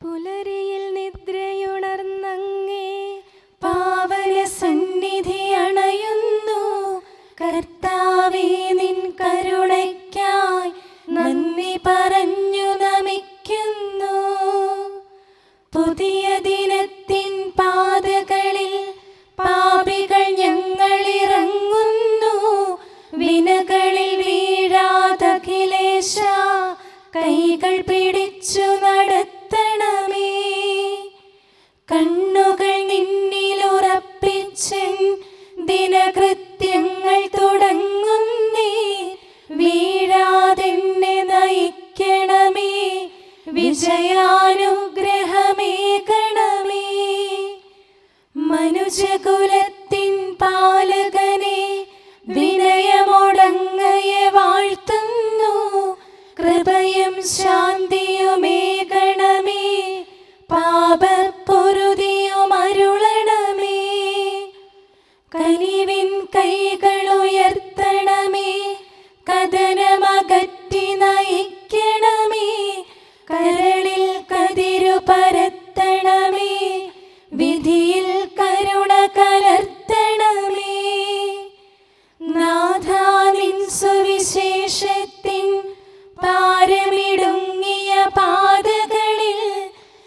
പുലരിയിൽ നിദ്രയുണർന്നങ്ങേ പാവന സന്നിധി അണയുന്നു. കർത്താവേ, നിൻ കരുണയ്ക്കായി നന്ദി പറഞ്ഞു നമിക്കുന്നു. പുതിയ ദിനത്തിൻ പാതകളിൽ പാപികൾ ഞങ്ങളിറങ്ങുന്നു. വിനകളിൽ വീഴാതഖിലേശ കൈകൾ പിടിച്ചു നടത്തണമേ. കണ്ണുകൾ നിന്നിലുറപ്പിച്ചൻ ദിനകൃത്യങ്ങൾ തുടങ്ങുന്നേ. വീഴാതെന്നെ നയിക്കണമേ, വിജയാനുഗ്രഹമേകണമേ. മനുജകുലത്തിൻ പാലകനെ വിനയമൊടങ്ങയെ വാഴ്ത്തുന്നു. കൃപയും ശാന്തിയുമേകണമേ, പാപപ്പൊറുതിയും അരുളണമേ. കനിവിൻ കൈകളുയർത്തണമേ, കഥനമകറ്റി നയിക്കണമേ. കരളിൽ കതിരു പരത്തണമേ, വിധിയിൽ കരുണ കലർത്തണമേ. നാഥാ, നിൻ സുവിശേഷത്തിൻ പാരമിടുങ്ങിയ പാതകളിൽ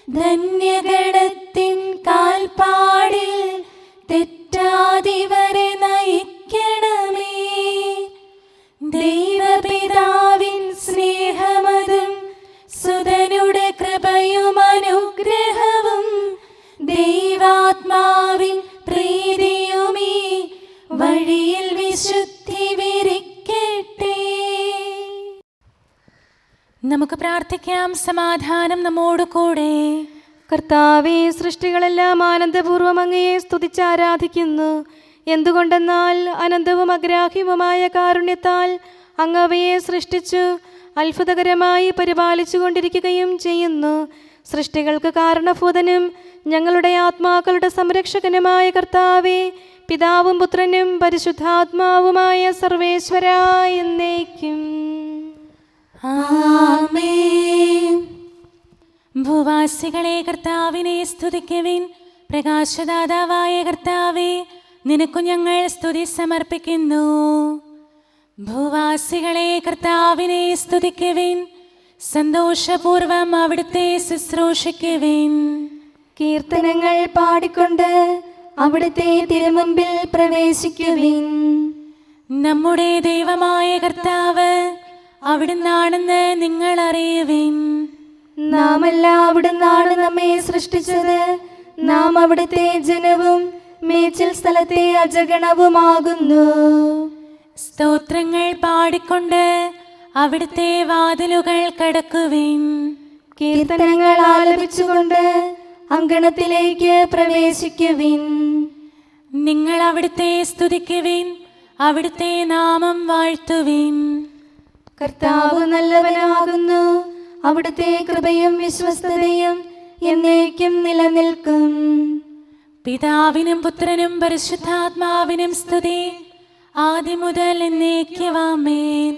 ധന്യഗണത്തിൻ കാൽപ്പാടിൽ തെറ്റാതിവരെ നയിക്കണമേ. ദൈവപിതാവിൻ സ്നേഹമതും സുതനുടെ കൃപയും അനുഗ്രഹവും ദൈവാത്മാവിൻ പ്രീതിയുമീ വഴിയിൽ വിശുദ്ധി വിരിക്കട്ടെ. നമുക്ക് പ്രാർത്ഥിക്കാം. സമാധാനം നമ്മോട് കൂടെ. കർത്താവേ, സൃഷ്ടികളെല്ലാം ആനന്ദപൂർവ്വം അങ്ങയെ സ്തുതിച്ച് ആരാധിക്കുന്നു. എന്തുകൊണ്ടെന്നാൽ അനന്തവും അഗ്രാഹ്യവുമായ കാരുണ്യത്താൽ അങ്ങ് അവയെ സൃഷ്ടിച്ചു അത്ഭുതകരമായി പരിപാലിച്ചു കൊണ്ടിരിക്കുകയും ചെയ്യുന്നു. സൃഷ്ടികൾക്ക് കാരണഭൂതനും ഞങ്ങളുടെ ആത്മാക്കളുടെ സംരക്ഷകനുമായ കർത്താവേ, പിതാവും പുത്രനും പരിശുദ്ധാത്മാവുമായ സർവേശ്വരാ എന്നേക്കും ആമേൻ. ഭൂവാസികളെ കർത്താവിനെ സ്തുതിക്കുവിൻ. പ്രകാശദാതാവായ കർത്താവേ, നിനക്കു ഞങ്ങൾ സ്തുതി സമർപ്പിക്കുന്നു. ഭൂവാസികളെ കർത്താവിനെ സ്തുതിക്കുവിൻ. സന്തോഷപൂർവം അവിടുത്തെ ശുശ്രൂഷിക്കുവിൻ. കീർത്തനങ്ങൾ പാടിക്കൊണ്ട് അവിടുത്തെ തിരുമുമ്പിൽ പ്രവേശിക്കുവിൻ. നമ്മുടെ ദൈവമായ കർത്താവ് അവിടുന്നാണെന്ന് നിങ്ങൾ അറിയുവിൻ. നാമല്ല അവിടുന്നാണ് നമ്മെ സൃഷ്ടിച്ചത്. നാം അവിടുത്തെ ജനവും മേച്ചിൽ സ്ഥലത്തെ അജഗണവുമാകുന്നു. സ്തോത്രങ്ങൾ പാടിക്കൊണ്ട് അവിടുത്തെ വാതിലുകൾ കടക്കുവിൻ. കീർത്തനങ്ങൾ ആലപിച്ചുകൊണ്ട് അങ്കണത്തിലേക്ക് പ്രവേശിക്കുവിൻ. നിങ്ങൾ അവിടുത്തെ സ്തുതിക്കുവിൻ, അവിടുത്തെ നാമം വാഴ്ത്തുവിൻ. കർത്താവ് നല്ലവനാകുന്നു. അവിടുത്തെ കൃപയും വിശ്വസ്തതയും എന്നേക്കും നിലനിൽക്കും. പിതാവിനും പുത്രനും പരിശുദ്ധാത്മാവിനും സ്തുതി, ആദ്യം മുതൽ എന്നേക്കും ആമേൻ.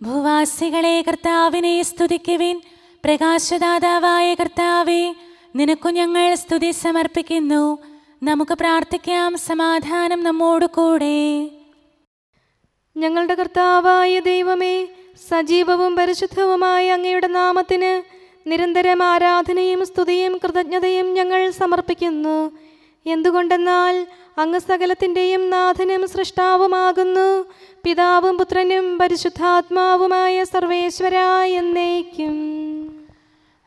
ഭൂവാസികളെ കർത്താവിനെ സ്തുതിക്കുവിൻ. പ്രകാശദാതാവായ കർത്താവേ, നിനക്കു ഞങ്ങൾ സ്തുതി സമർപ്പിക്കുന്നു. നമുക്ക് പ്രാർത്ഥിക്കാം. സമാധാനം നമ്മോട് കൂടെ. ഞങ്ങളുടെ കർത്താവായ ദൈവമേ, സജീവവും പരിശുദ്ധവുമായ അങ്ങയുടെ നാമത്തിന് നിരന്തരം ആരാധനയും സ്തുതിയും കൃതജ്ഞതയും ഞങ്ങൾ സമർപ്പിക്കുന്നു. എന്തുകൊണ്ടെന്നാൽ അങ്ങ് സകലത്തിൻ്റെയും നാഥനും സൃഷ്ടാവുമാകുന്നു. പിതാവും പുത്രനും പരിശുദ്ധാത്മാവുമായ സർവേശ്വരാ എന്നേക്കും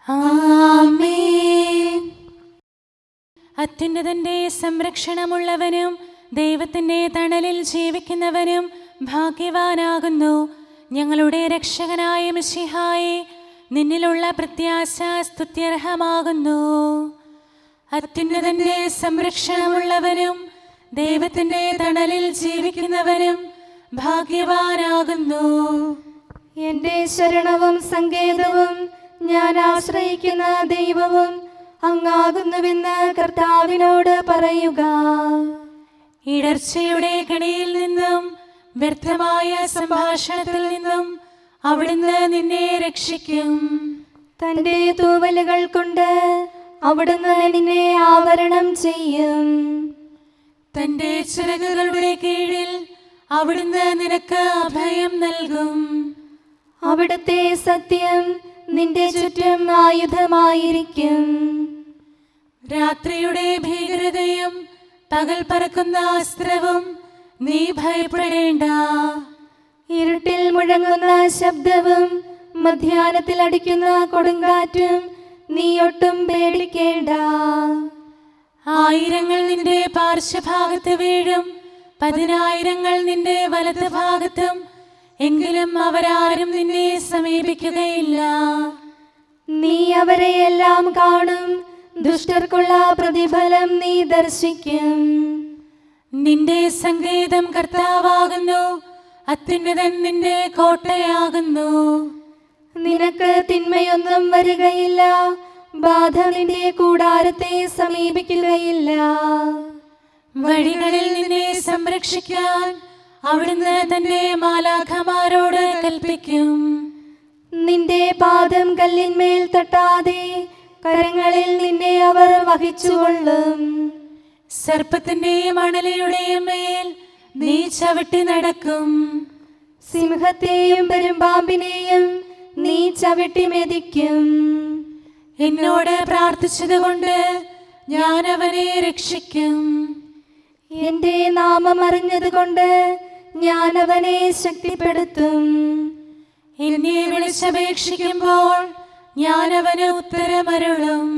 ആമേൻ. അത്യുന്നതന്റെ സംരക്ഷണമുള്ളവനും ദൈവത്തിൻ്റെ തണലിൽ ജീവിക്കുന്നവനും ഭാഗ്യവാനാകുന്നു. ഞങ്ങളുടെ രക്ഷകനായ മിശിഹായേ, നിന്നിലുള്ള പ്രത്യാശ സ്തുത്യർഹമാകുന്നു. അത്യുന്നതന്റെ സംരക്ഷണമുള്ളവനും ദൈവത്തിൻ്റെ തണലിൽ ജീവിക്കുന്നവനും ഭാഗ്യവാനാകുന്നു. എൻ്റെ ശരണവും സങ്കേതവും ഞാൻ ആശ്രയിക്കുന്ന ദൈവവും അങ്ങാകുന്നുവെന്ന് കർത്താവിനോട് പറയുക. ഇടർച്ചയുടെ കണിയിൽ നിന്നും വ്യർത്ഥമായ സംഭാഷണത്തിൽ നിന്നും അവിടുന്ന് നിന്നെ രക്ഷിക്കും. തന്റെ തൂവലുകൾ കൊണ്ട് അവിടുന്ന് നിന്നെ ആവരണം ചെയ്യും. തന്റെ ചിറകുകളുടെ കീഴിൽ അവിടുന്ന് നിനക്ക് അഭയം നൽകും. അവിടുത്തെ സത്യം നിന്റെ ചുറ്റും ആയുധമായിരിക്കും. രാത്രിയുടെ ഭീകരതയും പകൽ പറക്കുന്ന അസ്ത്രവും നീ ഭയപ്പെടേണ്ട. ഇരുട്ടിൽ മുഴങ്ങുന്ന ശബ്ദവും മധ്യാഹ്നത്തിൽ അടിക്കുന്ന കൊടുങ്കാറ്റും നീ ഒട്ടും പേടിക്കേണ്ട. ആയിരങ്ങൾ നിന്റെ പാർശ്വഭാഗത്ത് വീഴും, 10,000 നിന്റെ വലത് ഭാഗത്തും, എങ്കിലും അവരാരും നിന്നെ സമീപിക്കുകയില്ല. നീ അവരെയെല്ലാം കാണും, ദുഷ്ടർക്കുള്ള പ്രതിഫലം നീ ദർശിക്കും. നിന്റെ സങ്കേതം കർത്താവാകുന്നു, അത്യുന്നതൻ നിന്റെ കോട്ടയാകുന്നു. നിനക്ക് തിന്മയൊന്നും വരികയില്ല, ബാധ നിന്റെ കൂടാരത്തെ സമീപിക്കുകയില്ല. വഴികളിൽ നിന്നെ സംരക്ഷിക്കാൻ അവിടുന്ന് തന്റെ മാലാഖമാരോട് കൽപ്പിക്കും. നിന്റെ പാദം കല്ലിന്മേൽ തട്ടാതെ കരങ്ങളിൽ നിന്നെ അവർ വഹിച്ചുകൊള്ളും. സർപ്പത്തിന്റെയും അണലയുടെയും മേൽ നീ ചവിട്ടി നടക്കും. സിംഹത്തെയും പെരുമ്പാമ്പിനെയും നീ ചവിട്ടി മെതിക്കും. എന്നോട് പ്രാർത്ഥിച്ചതുകൊണ്ട് ഞാൻ അവനെ രക്ഷിക്കും. എന്റെ നാമം അറിഞ്ഞതുകൊണ്ട് ഞാൻ അവനെ ശക്തിപ്പെടുത്തും. എന്നെ വിളിച്ചപേക്ഷിക്കുമ്പോൾ ഞാൻ അവന് ഉത്തരമരുളും.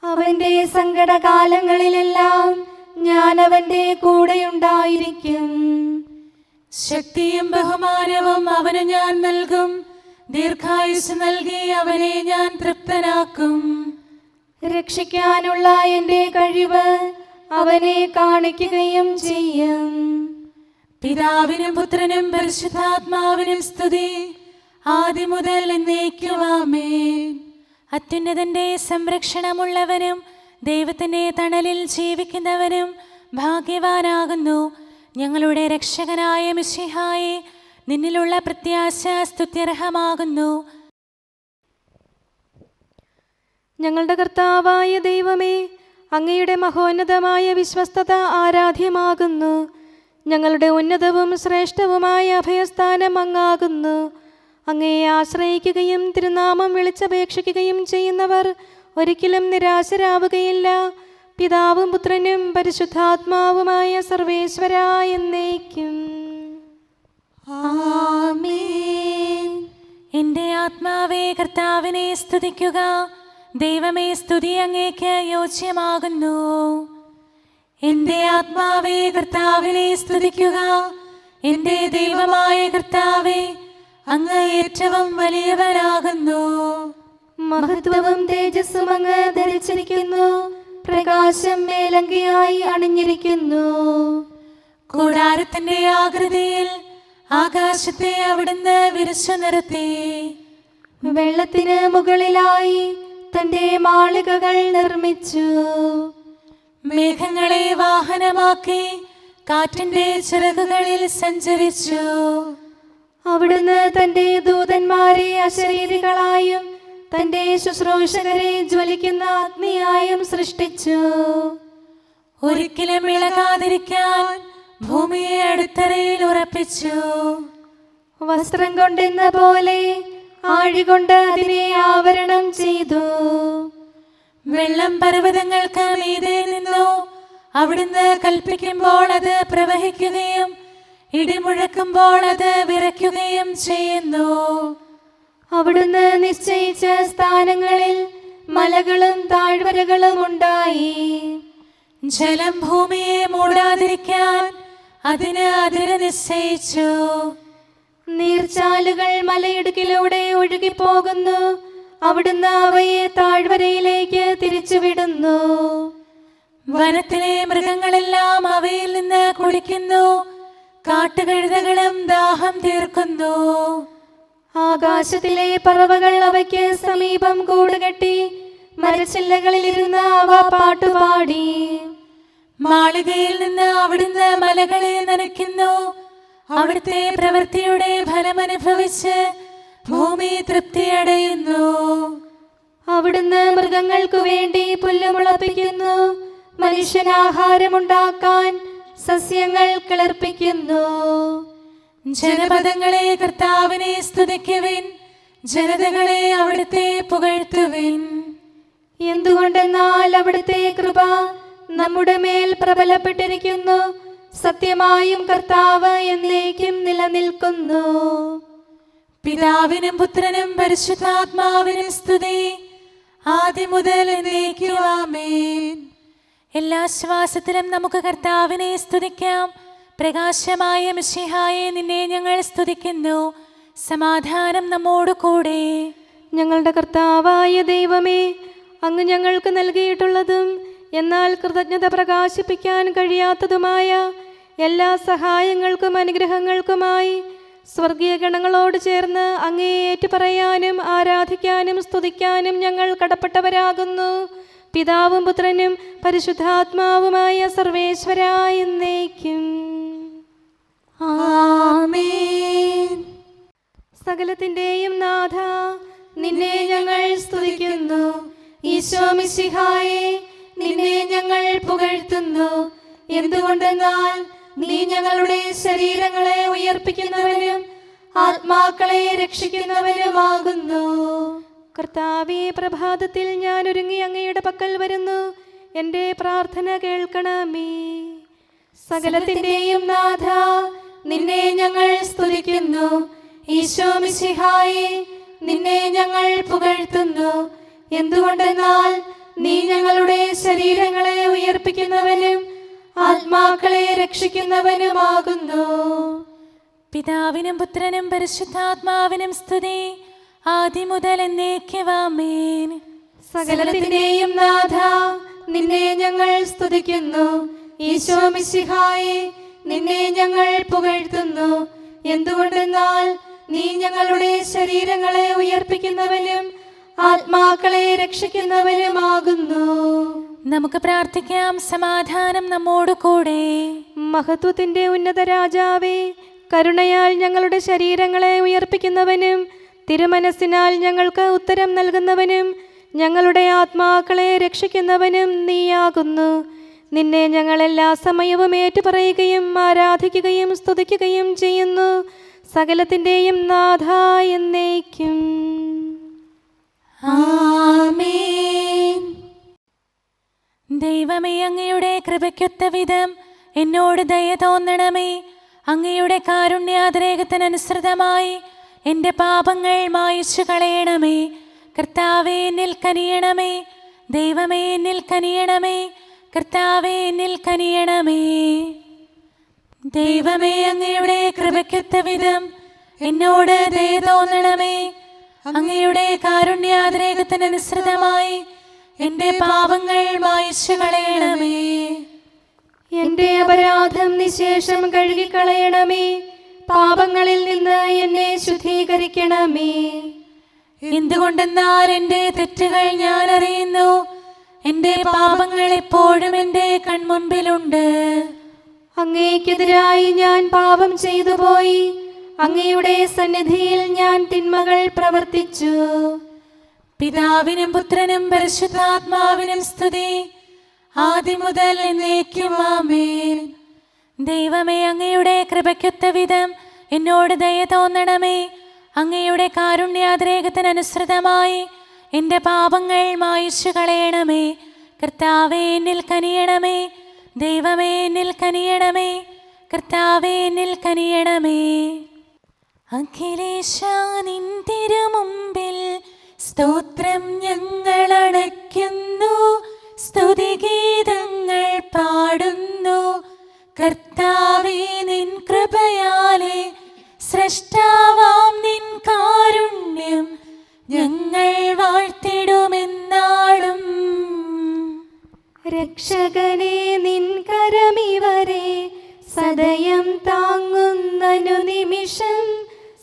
അവന്റെ സങ്കടകാലങ്ങളിലെല്ലാം ഞാൻ അവന്റെ കൂടെയുണ്ടായിരിക്കും. ശക്തിയും ബഹുമാനവും അവന് ഞാൻ നൽകും. ദീർഘായുസ് നൽകി അവനെ ഞാൻ തൃപ്തനാക്കും. രക്ഷിക്കാനുള്ള എന്റെ കഴിവ് അവനെ കാണിക്കുകയും ചെയ്യും. പിതാവിനും പുത്രനും പരിശുദ്ധാത്മാവിനും സ്തുതി, ആദ്യം മുതൽ എന്നേക്കും ആമേൻ. അത്യുന്നതന്റെ സംരക്ഷണമുള്ളവനും ദൈവത്തിന്റെ തണലിൽ ജീവിക്കുന്നവനും ഭാഗ്യവാനാകുന്നു ഞങ്ങളുടെ രക്ഷകനായ മിശിഹായെ. നിന്നിലുള്ള പ്രത്യാശ സ്തുത്യർഹമാകുന്നു. ഞങ്ങളുടെ കർത്താവായ ദൈവമേ, അങ്ങയുടെ മഹോന്നതമായ വിശ്വസ്തത ആരാധ്യമാകുന്നു. ഞങ്ങളുടെ ഉന്നതവും ശ്രേഷ്ഠവുമായ അഭയസ്ഥാനം അങ്ങാകുന്നു. അങ്ങയെ ആശ്രയിക്കുകയും തിരുനാമം വിളിച്ചപേക്ഷിക്കുകയും ചെയ്യുന്നവർ ഒരിക്കലും നിരാശരാവുകയില്ല. പിതാവും പുത്രനും പരിശുദ്ധാത്മാവുമായ സർവേശ്വരാ എന്നേക്കും ആമേൻ. എൻ്റെ ആത്മാവേ കർത്താവിനെ സ്തുതിക്കുക. ദൈവമേ, സ്തുതി അങ്ങേക്ക് യോജ്യമാകുന്നു. എൻ്റെ ആത്മാവേ കർത്താവിനെ സ്തുതിക്കുക. എൻ്റെ ദൈവമായ കർത്താവേ, അങ്ങ് ഏറ്റവും വലിയവനാകുന്നു. മഹത്വവും തേജസ്സും അങ്ങ് ധരിച്ചിരിക്കുന്നു. പ്രകാശം മേലങ്കിയായി അണിഞ്ഞിരിക്കുന്നു. കൂടാരത്തിന്റെ ആകൃതിയിൽ ആകാശത്തെ അവിടുന്ന് വിരിച്ചു നിർത്തി. വെള്ളത്തിന് മുകളിലായി തന്റെ മാളികകൾ നിർമ്മിച്ചു. മേഘങ്ങളെ വാഹനമാക്കി കാറ്റിന്റെ ചിറകുകളിൽ സഞ്ചരിച്ചു. അവിടുന്ന് തന്റെ ദൂതന്മാരെ അശരീരികളായും തന്റെ ശുശ്രൂഷകരെ ജ്വലിക്കുന്ന അഗ്നിയായും സൃഷ്ടിച്ചു. ഒരിക്കലും ഇളകാതിരിക്കാൻ ഭൂമിയെ അടിത്തറയിൽ ഉറപ്പിച്ചു. വസ്ത്രം കൊണ്ടെന്ന പോലെ ആഴികൊണ്ട് അതിനെ ആവരണം ചെയ്തു. വെള്ളം പർവ്വതങ്ങൾക്ക് മീതെ നിന്നു. അവിടുന്ന് കൽപ്പിക്കുമ്പോൾ അത് പ്രവഹിക്കുകയും ഇടിമുഴക്കുമ്പോൾ അത് വിറയ്ക്കുകയും ചെയ്യുന്നു. അവിടുന്ന് നിശ്ചയിച്ച സ്ഥാനങ്ങളിൽ മലകളും താഴ്വരകളും ഉണ്ടായി. ജലം ഭൂമിയെ മൂടാതിരിക്കാൻ അതിന് അതിര് നിശ്ചയിച്ചു. നീർച്ചാലുകൾ മലയിടുക്കിലൂടെ ഒഴുകിപ്പോകുന്നു. അവിടുന്ന് അവയെ താഴ്വരയിലേക്ക് തിരിച്ചുവിടുന്നു. വനത്തിലെ മൃഗങ്ങളെല്ലാം അവയിൽ നിന്ന് കുടിക്കുന്നു. കാട്ടുകഴുതകളും ദാഹം തീർക്കുന്നു. ആകാശത്തിലെ പറവകൾ അവയ്ക്ക് സമീപം കൂടുകെട്ടി മരച്ചില്ലകളിലിരുന്ന് അവ പാട്ടുപാടി. മാളികയിൽ നിന്ന് അവിടുന്ന് മലകളെ നനയ്ക്കുന്നു. അവിടുത്തെ പ്രവൃത്തിയുടെ ഫലമനുഭവിച്ച് ഭൂമി തൃപ്തിയടയുന്നു. അവിടുന്ന് മൃഗങ്ങൾക്കു വേണ്ടി പുല്ല് മുളപ്പിക്കുന്നു, മനുഷ്യനാഹാരമുണ്ടാക്കാൻ സസ്യങ്ങൾ കിളിർപ്പിക്കുന്നു. ജനപദങ്ങളെ കർത്താവിനെ സ്തുതിക്കുവിൻ, ജനതകളെ അവിടുത്തെ പുകഴ്ത്തുവിൻ. എന്തുകൊണ്ടെന്നാൽ അവിടുത്തെ കൃപ നമ്മുടെ മേൽ പ്രബലപ്പെട്ടിരിക്കുന്നു, സത്യമായും കർത്താവ് എന്നേക്കും നിലനിൽക്കുന്നു. പിതാവിനും പുത്രനും പരിശുദ്ധാത്മാവിനും സ്തുതി, ആദ്യം മുതൽ എന്നേക്കും ആമേൻ. എല്ലാ ശ്വാസത്തിലും നമുക്ക് കർത്താവിനെ സ്തുതിക്കാം. പ്രകാശമായ മിശിഹായെ, നിന്നെ ഞങ്ങൾ സ്തുതിക്കുന്നു. സമാധാനം നമ്മോട് കൂടെ. ഞങ്ങളുടെ കർത്താവായ ദൈവമേ, അങ്ങ് ഞങ്ങൾക്ക് നൽകിയിട്ടുള്ളതും എന്നാൽ കൃതജ്ഞത പ്രകാശിപ്പിക്കാൻ കഴിയാത്തതുമായ എല്ലാ സഹായങ്ങൾക്കും അനുഗ്രഹങ്ങൾക്കുമായി സ്വർഗീയ ഗണങ്ങളോട് ചേർന്ന് അങ്ങേ ഏറ്റുപറയാനും ആരാധിക്കാനും സ്തുതിക്കാനും ഞങ്ങൾ കടപ്പെട്ടവരാകുന്നു. പിതാവും പുത്രനും പരിശുദ്ധാത്മാവുമായ സർവേശ്വരായ എന്നേക്കും ആമേൻ. സകലത്തിന്റെയും നാഥ, നിന്നെ ഞങ്ങൾ സ്തുതിക്കുന്നു. ഈശോ മിശിഹായെ, നിന്നെ ഞങ്ങൾ പുകഴ്ത്തുന്നു. എന്തുകൊണ്ടെന്നാൽ നീ ഞങ്ങളുടെ ശരീരങ്ങളെ ഉയർപ്പിക്കുന്നവനും ആത്മാക്കളെ രക്ഷിക്കുന്നവനുമാകുന്നു. കർത്താവേ, പ്രഭാതത്തിൽ ഞാൻ ഒരുങ്ങി അങ്ങയുടെ പക്കൽ വരുന്നു. എൻ്റെ പ്രാർത്ഥന കേൾക്കണമേ. സകലത്തിന്റെയും നാഥ, നിന്നെ ഞങ്ങൾ സ്തുതിക്കുന്നു. ഈശോ മിശിഹായെ, നിന്നെ ഞങ്ങൾ പുകഴ്ത്തുന്നു. എന്തുകൊണ്ടെന്നാൽ നീ ഞങ്ങളുടെ ശരീരങ്ങളെ ഉയർപ്പിക്കുന്നവനും ആത്മാക്കളെ രക്ഷിക്കുന്നവനുമാകുന്നു. പിതാവിനും പുത്രനും പരിശുദ്ധാത്മാവിനും സ്തുതി, ആദ്യം മുതൽ എന്നേക്കും ആമേൻ. സകലത്തിന്റെയും നാഥ, നിന്നെ ഞങ്ങൾ സ്തുതിക്കുന്നു. ഈശോ മിശിഹായെ, നിന്നെ ഞങ്ങൾ പുകഴ്ത്തുന്നു. എന്തുകൊണ്ടെന്നാൽ നീ ഞങ്ങളുടെ ശരീരങ്ങളെ ഉയർപ്പിക്കുന്നവനും ആത്മാക്കളെ രക്ഷിക്കുന്നവനുമാകുന്നു. നമുക്ക് പ്രാർത്ഥിക്കാം. സമാധാനം നമ്മോട് കൂടെ. മഹത്വത്തിന്റെ ഉന്നത രാജാവേ, കരുണയാൽ ഞങ്ങളുടെ ശരീരങ്ങളെ ഉയർപ്പിക്കുന്നവനും തിരുമനസ്സിനാൽ ഞങ്ങൾക്ക് ഉത്തരം നൽകുന്നവനും ഞങ്ങളുടെ ആത്മാക്കളെ രക്ഷിക്കുന്നവനും നീയാകുന്നു. നിന്നെ ഞങ്ങൾ എല്ലാ സമയവും ഏറ്റുപറയുകയും ആരാധിക്കുകയും സ്തുതിക്കുകയും ചെയ്യുന്നു. സകലത്തിന്റെയും നാഥ എന്നേക്കും ആമേൻ. ദൈവമേ, അങ്ങയുടെ കൃപയ്ക്കൊത്ത വിധം എന്നോട് ദയ തോന്നണമേ. അങ്ങയുടെ കാരുണ്യാതിരേകത്തിനനുസൃതമായി എൻ്റെ പാപങ്ങൾ മായിച്ചു കളയണമേ. കർത്താവേ, എന്നിൽ കനിയണമേ. ദൈവമേ, എന്നിൽ കനിയണമേ. കർത്താവേ, എന്നിൽ കനിയണമേ. ദൈവമേ, അങ്ങയുടെ കൃപയ്ക്കൊത്ത വിധം എന്നോട് ദയ തോന്നണമേ. അങ്ങയുടെ കാരുണ്യാതിരേകത്തിനനുസൃതമായി എൻ്റെ പാപങ്ങൾ മായിച്ചു കളയണമേ. എൻ്റെ അപരാധം നിശേഷം കഴുകിക്കളയണമേ. പാപങ്ങളിൽ നിന്ന് എന്നെ ശുദ്ധീകരിക്കണമേ. എന്തുകൊണ്ടെന്നാൽ എൻ്റെ തെറ്റുകൾ ഞാൻ അറിയുന്നു. എൻ്റെ പാപങ്ങൾ എപ്പോഴും എൻ്റെ കൺമുൻപിലുണ്ട്. അങ്ങേക്കെതിരായി ഞാൻ പാപം ചെയ്തു പോയി. അങ്ങയുടെ സന്നിധിയിൽ ഞാൻ തിന്മകൾ പ്രവർത്തിച്ചു. പിതാവിനും പുത്രനും പരിശുദ്ധാത്മാവിനും സ്തുതി, ആദ്യം മുതൽ എന്നേക്കും ആമേൻ. ദൈവമേ, അങ്ങയുടെ കൃപയ്ക്കൊത്ത വിധം എന്നോട് ദയ തോന്നണമേ. അങ്ങയുടെ കാരുണ്യാതിരേകത്തിനനുസൃതമായി എൻ്റെ പാപങ്ങൾ മായിച്ചു കളയണമേ. കർത്താവേ, എന്നിൽ കനിയണമേ. ദൈവമേ, എന്നിൽ കനിയണമേ. കർത്താവേ, എന്നിൽ കനിയണമേ. അഖിലേശാ, നിൻ തിരുമുമ്പിൽ സ്തോത്രം ഞങ്ങൾ അണയ്ക്കുന്നു. സ്തുതിഗീതങ്ങൾ പാടുന്നു. കർത്താവേ, നിൻ കൃപയാലെ സ്രഷ്ടാവാം നിൻ കാരുണ്യം ഞങ്ങൾ വാഴ്ത്തിടുമെന്നാളും. രക്ഷകനെ, നിൻ കരമിവരെ സദയം താങ്ങുന്നനു നിമിഷം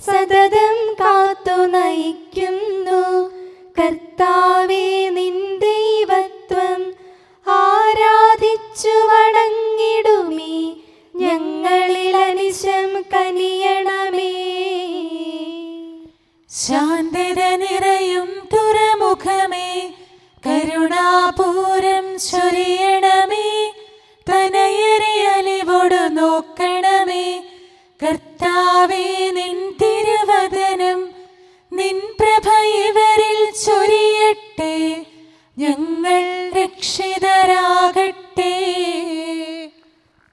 സതതം കാത്തു നയിക്കുന്നു. കർത്താവേ, നിൻ ദൈവത്വം ആരാധിച്ചു വണങ്ങിടുമീ ഞങ്ങളിൽ അനിശം കനിയണമേ. ശാന്തത നിറയും തുറമുഖമേ, കരുണാപൂരം ചൊരിയണമേ. തനയരെ അലിവോടു നോക്കണമേ. കർത്താവേ, നിൻ തിരുവദനം നിൻ പ്രഭ ഇവരിൽ ചൊരിയട്ടെ. ഞങ്ങൾ രക്ഷിതരാകട്ടെ.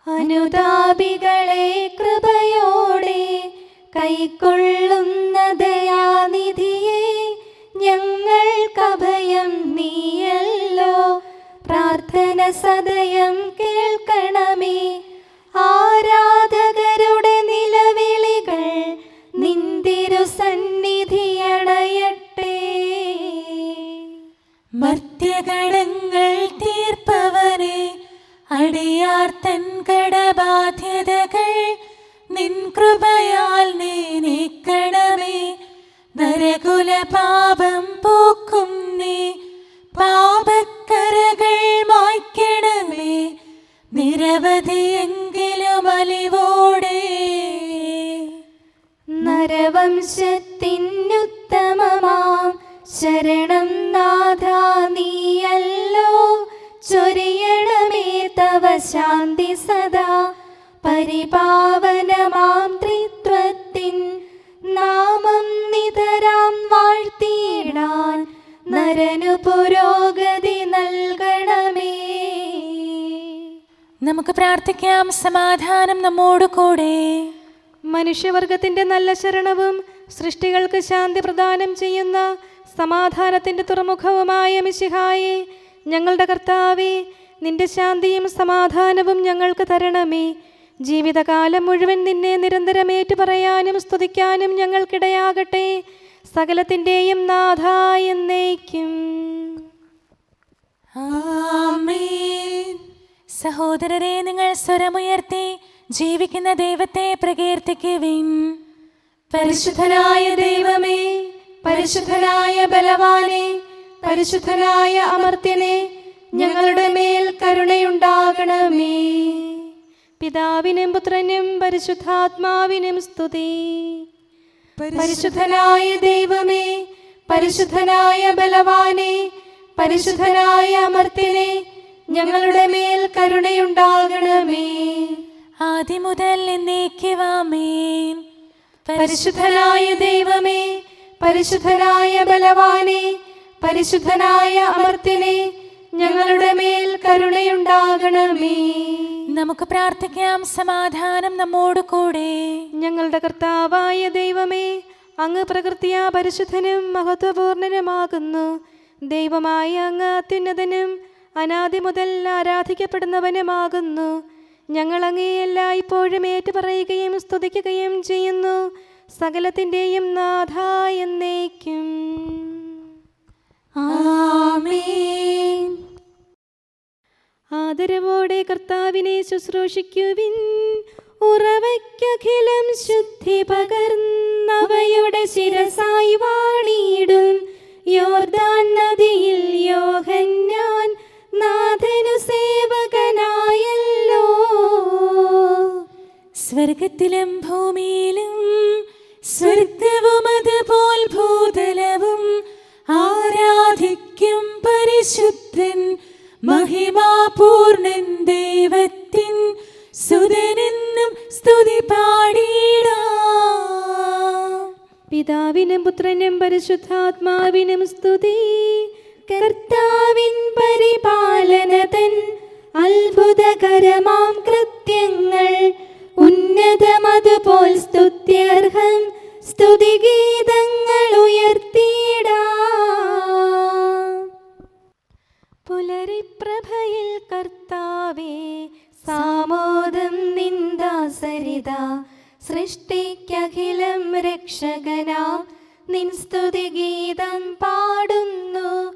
അനുതാപികളെ കൃപയോടെ കൈക്കൊള്ളുന്ന ദയാനിധിയെ, ഞങ്ങൾക്കഭയം നീയല്ലോ. പ്രാർത്ഥന സദയം കേൾക്കണമേ. ആരാധകരുടെ നിലവിളികൾ നിന്തിരു സന്നിധിയണയട്ടെ. മർത്യകടങ്ങൾ തീർപ്പവനെ, അടിയാർ തൻ കടബാധ്യതകൾ നിൻ കൃപയാൽ നീ നീക്കണമേ. നരകുല പാപം പോക്കും നീ, പാപക്കരകൾ മായ്ക്കണമേ. നിരവധിയെങ്കിലും അലിവോടെ നരവംശത്തിനുത്തമമാം ശരണം നാഥ നീയല്ലോ. ചൊരിയണമേ തവ ശാന്തി സദാ. പരിപാവനമാം ത്രിത്വത്തിൻ നാമം നിതരാം വാഴ്ത്തിയിടാൻ നരനു പുരോഗതി നൽകണമേ. നമുക്ക് പ്രാർത്ഥിക്കാം. സമാധാനം നമ്മോട് കൂടെ. മനുഷ്യവർഗത്തിന്റെ നല്ല ശരണവും സൃഷ്ടികൾക്ക് ശാന്തി പ്രദാനം ചെയ്യുന്ന സമാധാനത്തിന്റെ തുറമുഖവുമായ മിശിഹായേ, ഞങ്ങളുടെ കർത്താവേ, നിന്റെ ശാന്തിയും സമാധാനവും ഞങ്ങൾക്ക് തരണമേ. ജീവിതകാലം മുഴുവൻ നിന്നെ നിരന്തരം ഏറ്റുപറയാനും സ്തുതിക്കാനും ഞങ്ങൾക്കിടയാകട്ടെ. സകലത്തിൻ്റെയും നാഥ എന്നേക്കും. ആമേൻ. സഹോദരരെ, നിങ്ങൾ സ്വരമുയർത്തി ജീവിക്കുന്ന ദൈവത്തെ പ്രകീർത്തിക്കുവിൻ. പരിശുദ്ധനായ ദൈവമേ, പരിശുദ്ധനായ ബലവാനെ, പരിശുദ്ധനായ അമർത്യനെ, ഞങ്ങളുടെ മേൽ കരുണയുണ്ടാകണമേ. പിതാവിനും പുത്രനും പരിശുദ്ധാത്മാവിനും സ്തുതി. പരിശുദ്ധനായ ദൈവമേ, പരിശുദ്ധനായ ബലവാനെ, പരിശുദ്ധനായ അമർത്യനെ, ഞങ്ങളുടെ മേൽ കരുണയുണ്ടാകണമേ. ആദ്യം മുതൽ എന്നേക്കും ആമേൻ. പരിശുദ്ധനായ ദൈവമേ, പരിശുദ്ധനായ ബലവാനെ, പരിശുദ്ധനായ അമർത്യനെ, ഞങ്ങളുടെ മേൽ കരുണയുണ്ടാകണമേ. നമുക്ക് പ്രാർത്ഥിക്കാം. സമാധാനം നമ്മോട് കൂടെ. ഞങ്ങളുടെ കർത്താവായ ദൈവമേ, അങ്ങ് പ്രകൃതിയാ പരിശുദ്ധനും മഹത്വപൂർണനുമാകുന്നു. ദൈവമായ അങ്ങ് അത്യുന്നതനും അനാദി മുതൽ ആരാധിക്കപ്പെടുന്നവനുമാകുന്നു. ഞങ്ങൾ അങ്ങേ എല്ലായ്പ്പോഴും ഏറ്റുപറയുകയും സ്തുതിക്കുകയും ചെയ്യുന്നു. സകലത്തിൻ്റെയും നാഥ എന്നേക്കും. ആമേൻ. ആദരവോടെ കർത്താവിനെ ശുശ്രൂഷിക്കുവിൻ. ഉറവയ്ക്കഖിലം ശുദ്ധി പകർന്നവയുടെ ശിരസായി വാണിയിടും. യോർദാൻ നദിയിൽ യോഹന്നാൻ നാഥനു സേവകനായല്ലോ. സ്വർഗത്തിലും ഭൂമിയിലും സ്വർഗവും അതുപോൽ ഭൂതലവും ആരാധിക്കും പരിശുദ്ധൻ മഹിമാപൂർണൻ ദൈവത്തിൻ സുതനെന്നും സ്തുതി പാടിടാം. പിതാവിനും പുത്രനും പരിശുദ്ധാത്മാവിനും സ്തുതി. കർത്താവിൻ പരിപാലനതൻ അത്ഭുതകരമാം കൃത്യങ്ങൾ ഉന്നതമതുപോൽ സ്തുത്യർഹം. സ്തുതിഗീതങ്ങൾ ഉയർത്തിയിടാം. പുലരിപ്രഭയിൽ കർത്താവേ, സാമോദം നിന്ദാസരിത. സൃഷ്ടിക്കഖിലം രക്ഷകനാം നിൻ സ്തുതിഗീതം പാടുന്നു.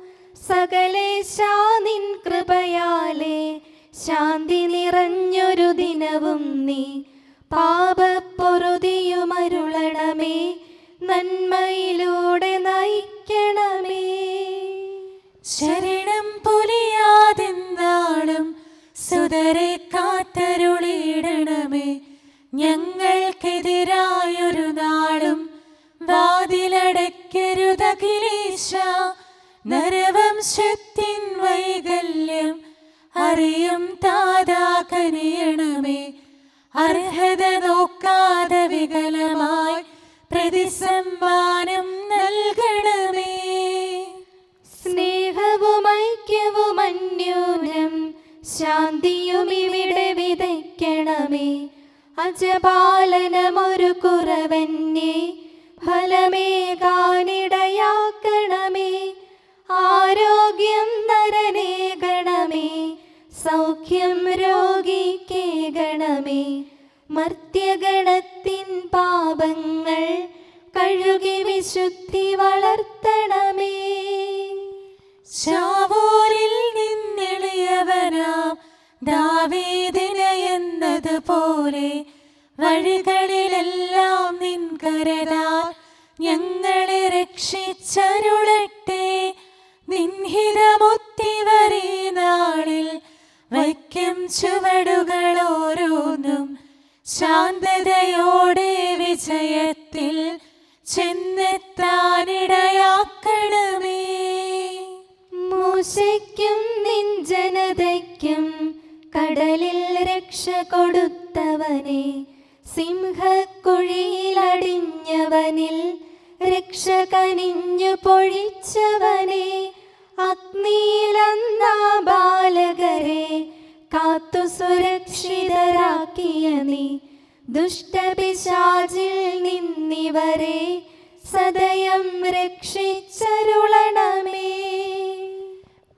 സകലേശാ നിൻ കൃപയാലേ ശാന്തി നിറഞ്ഞൊരു ദിനവും നീ. പാപപ്പൊറുതിയുമരുളണമേ, നന്മയിലൂടെ നയിക്കണമേ. ശരണം പൊലിയാതെന്നാളും സുതരെ കാത്തരുളിയിടണമേ. ഞങ്ങൾക്കെതിരായൊരു നാളും വാതിലടയ്ക്ക നരവംശത്തിൻ വൈകല്യം അറിയും താതാ കനിയണമേ. അർഹത നോക്കാതെ വികലമായി പ്രതിസമ്മാനം നൽകണമേ. സ്നേഹവും ഐക്യവും അന്യോന്യം ശാന്തിയും ഇവിടെ വിതയ്ക്കണമേ. അജപാലനമൊരു കുറവന്യേ ഫലമേകാനിടയാക്കണമേ. ആരോഗ്യം നരനേകണമേ, സൗഖ്യം രോഗിക്കേകണമേ. മർത്യഗണത്തിൻ പാപങ്ങൾ കഴുകി വിശുദ്ധി വളർത്തണമേ. ശാവൂരിൽ നിന്നെളിയവനാം ദാവീദിന് എന്നതുപോലെ വഴികളിലെല്ലാം നിൻ കരതാൽ ഞങ്ങളെ രക്ഷിച്ചരുളട്ടെ. നിൻഹിതമൊത്തിവരീ നാളിൽ വയ്ക്കും ചുവടുകൾ ഓരോന്നും ശാന്തതയോടെ വിജയത്തിൽ ചെന്നെത്താനിടയാക്കണമേ. മൂശയ്ക്കും നിൻ ജനതയ്ക്കും കടലിൽ രക്ഷ കൊടുത്തവനെ, സിംഹക്കുഴിയിലടിഞ്ഞവനിൽ രക്ഷ കനിഞ്ഞു പൊഴിച്ചവനെ, അഗ്നിയിലന്നാ ബാലകരെ കാത്തു സുരക്ഷിതരാക്കിയ നീ, ദുഷ്ടപിശാചിൽ നിന്നിവരെ സദയം രക്ഷിച്ചരുളണമേ.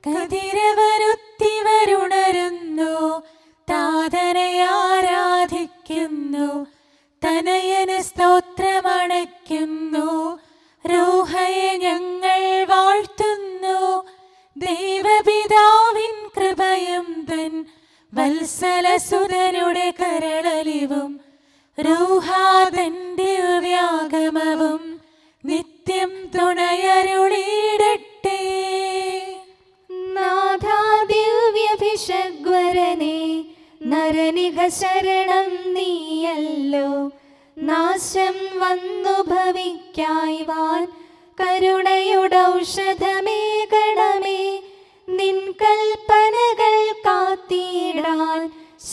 കതിരവരുത്തിവരുണരുന്നു, താതനെ ആരാധിക്കുന്നു, തനയന് സ്തോത്രമണയ്ക്കുന്നു. റൂഹയെ ഞങ്ങൾ വാഴ്ത്തുന്നു. ദൈവപിതാവിൻ കൃപയും തൻ വത്സലസുതനുടെ കരളലിവും റൂഹാതന്റെ വ്യാഗമവും നിത്യം തുണയരുളിയിടട്ടെ. നാഥാ ദിവ്യഭിഷഗ്വരനെ, നരനിക ശരണം നീയല്ലോ. നാശം വന്നു ഭവിക്കായ്വാൻ കരുണയുടൗഷധമേകണമേ. നിൻ കൽപ്പനകൾ കാത്തിടാൻ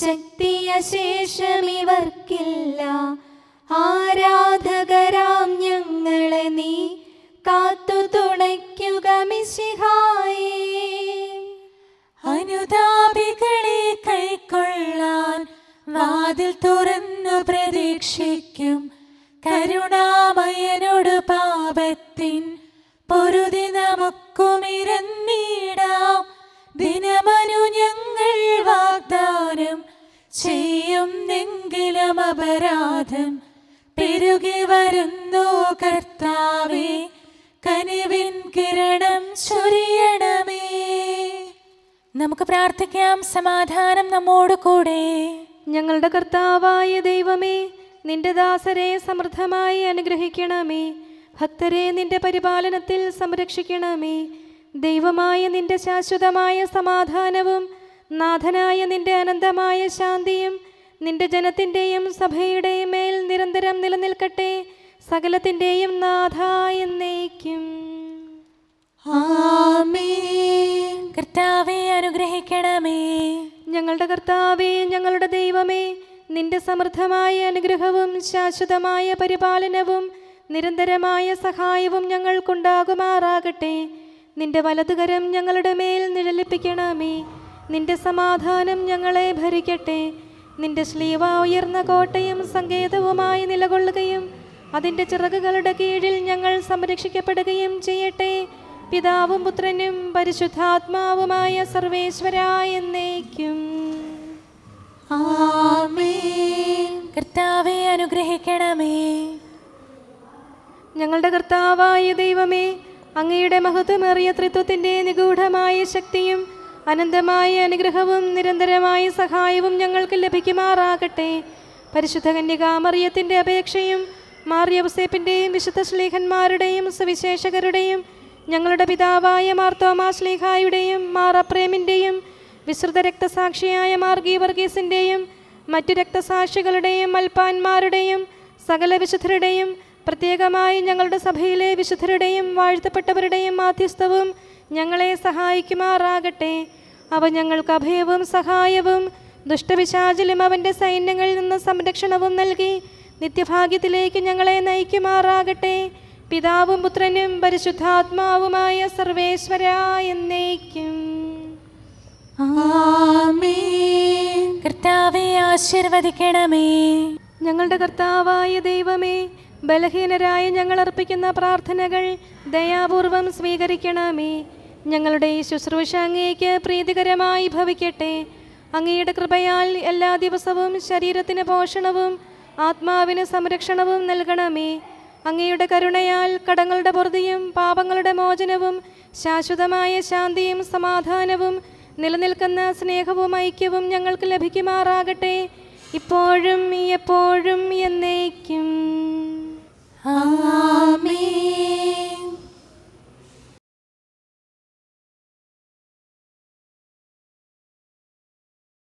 ശക്തിയശേഷമിവർക്കില്ല. ആരാധകരാം ഞങ്ങളെ നീ കാത്തു തുണയ്ക്കുക മിശിഹായേ. അനുതാപികളെ കൈക്കൊള്ളാൻ വാതിൽ തുറന്നു പ്രതീക്ഷിക്കും. കരുണാമയനോട് പാപത്തിൻ പൊറുതി നമുക്കുമിരന്നിടാം. ദിനമനു ഞങ്ങൾ വാഗ്ദാനം ചെയ്യുന്നെങ്കിലും അപരാധം പെരുകി വരുന്നു. കർത്താവേ, കനിവിൻ കിരണം ചൊരിയണമേ. നമുക്ക് പ്രാർത്ഥിക്കാം. സമാധാനം നമ്മോട് കൂടെ. ഞങ്ങളുടെ കർത്താവായ ദൈവമേ, നിന്റെ ദാസരെ സമൃദ്ധമായി അനുഗ്രഹിക്കണമേ. ഭക്തരെ നിന്റെ പരിപാലനത്തിൽ സംരക്ഷിക്കണമേ. ദൈവമായ നിന്റെ ശാശ്വതമായ സമാധാനവും നാഥനായ നിന്റെ അനന്തമായ ശാന്തിയും നിന്റെ ജനത്തിൻ്റെയും സഭയുടെയും മേൽ നിരന്തരം നിലനിൽക്കട്ടെ. സകലത്തിൻ്റെയും നാഥ എന്നേക്കും. ആമേൻ. കർത്താവേ, അനുഗ്രഹിക്കണമേ. ഞങ്ങളുടെ കർത്താവേ, ഞങ്ങളുടെ ദൈവമേ, നിന്റെ സമൃദ്ധമായ അനുഗ്രഹവും ശാശ്വതമായ പരിപാലനവും നിരന്തരമായ സഹായവും ഞങ്ങൾക്കുണ്ടാകുമാറാകട്ടെ. നിന്റെ വലതുകരം ഞങ്ങളുടെ മേൽ നിഴലിപ്പിക്കണമേ. നിന്റെ സമാധാനം ഞങ്ങളെ ഭരിക്കട്ടെ. നിന്റെ ശ്ലീവ ഉയർന്ന കോട്ടയും സങ്കേതവുമായി നിലകൊള്ളുകയും അതിൻ്റെ ചിറകുകളുടെ കീഴിൽ ഞങ്ങൾ സംരക്ഷിക്കപ്പെടുകയും ചെയ്യട്ടെ. പിതാവും പുത്രനും പരിശുദ്ധാത്മാവുമായ സർവേശ്വരായ എന്നേക്കും. ആമേൻ. കർത്താവേ, അനുഗ്രഹിക്കണമേ. ഞങ്ങളുടെ കർത്താവായ ദൈവമേ, അങ്ങയുടെ മഹത്വമേറിയ ത്രിത്വത്തിൻ്റെ നിഗൂഢമായ ശക്തിയും അനന്തമായ അനുഗ്രഹവും നിരന്തരമായ സഹായവും ഞങ്ങൾക്ക് ലഭിക്കുമാറാകട്ടെ. പരിശുദ്ധ കന്യകാമറിയത്തിൻ്റെ അപേക്ഷയും മാർ യൗസേപ്പിൻ്റെയും വിശുദ്ധ ശ്ലീഹന്മാരുടെയും സുവിശേഷകരുടെയും ഞങ്ങളുടെ പിതാവായ മാർ തോമാ ശ്ലീഹായുടെയും മാർ അപ്രേമിൻ്റെയും വിശ്രുത രക്തസാക്ഷിയായ മാർ ഗീവർഗീസിൻ്റെയും മറ്റു രക്തസാക്ഷികളുടെയും മൽപ്പാന്മാരുടെയും സകല വിശുദ്ധരുടെയും പ്രത്യേകമായി ഞങ്ങളുടെ സഭയിലെ വിശുദ്ധരുടെയും വാഴ്ത്തപ്പെട്ടവരുടെയും മാധ്യസ്ഥവും ഞങ്ങളെ സഹായിക്കുമാറാകട്ടെ. അവ ഞങ്ങൾക്ക് അഭയവും സഹായവും ദുഷ്ടപിശാചിലും അവൻ്റെ സൈന്യങ്ങളിൽ നിന്ന് സംരക്ഷണവും നൽകി നിത്യഭാഗ്യത്തിലേക്ക് ഞങ്ങളെ നയിക്കുമാറാകട്ടെ. പിതാവും പുത്രനും പരിശുദ്ധാത്മാവുമായ സർവേശ്വരാ എന്നേക്കും. ആമേൻ. കർത്താവേ ആശീർവദിക്കണമേ. ഞങ്ങളുടെ കർത്താവായ ദൈവമേ, ബലഹീനരായ ഞങ്ങൾ അർപ്പിക്കുന്ന പ്രാർത്ഥനകൾ ദയാപൂർവം സ്വീകരിക്കണമേ. ഞങ്ങളുടെ ഈ ശുശ്രൂഷ അങ്ങേക്ക് പ്രീതികരമായി ഭവിക്കട്ടെ. അങ്ങയുടെ കൃപയാൽ എല്ലാ ദിവസവും ശരീരത്തിന് പോഷണവും ആത്മാവിന് സംരക്ഷണവും നൽകണമേ. അങ്ങയുടെ കരുണയാൽ കടങ്ങളുടെ പൊറുതിയും പാപങ്ങളുടെ മോചനവും ശാശ്വതമായ ശാന്തിയും സമാധാനവും നിലനിൽക്കുന്ന സ്നേഹവും ഐക്യവും ഞങ്ങൾക്ക് ലഭിക്കുമാറാകട്ടെ, ഇപ്പോഴും എപ്പോഴും എന്നേക്കും. ആമേൻ.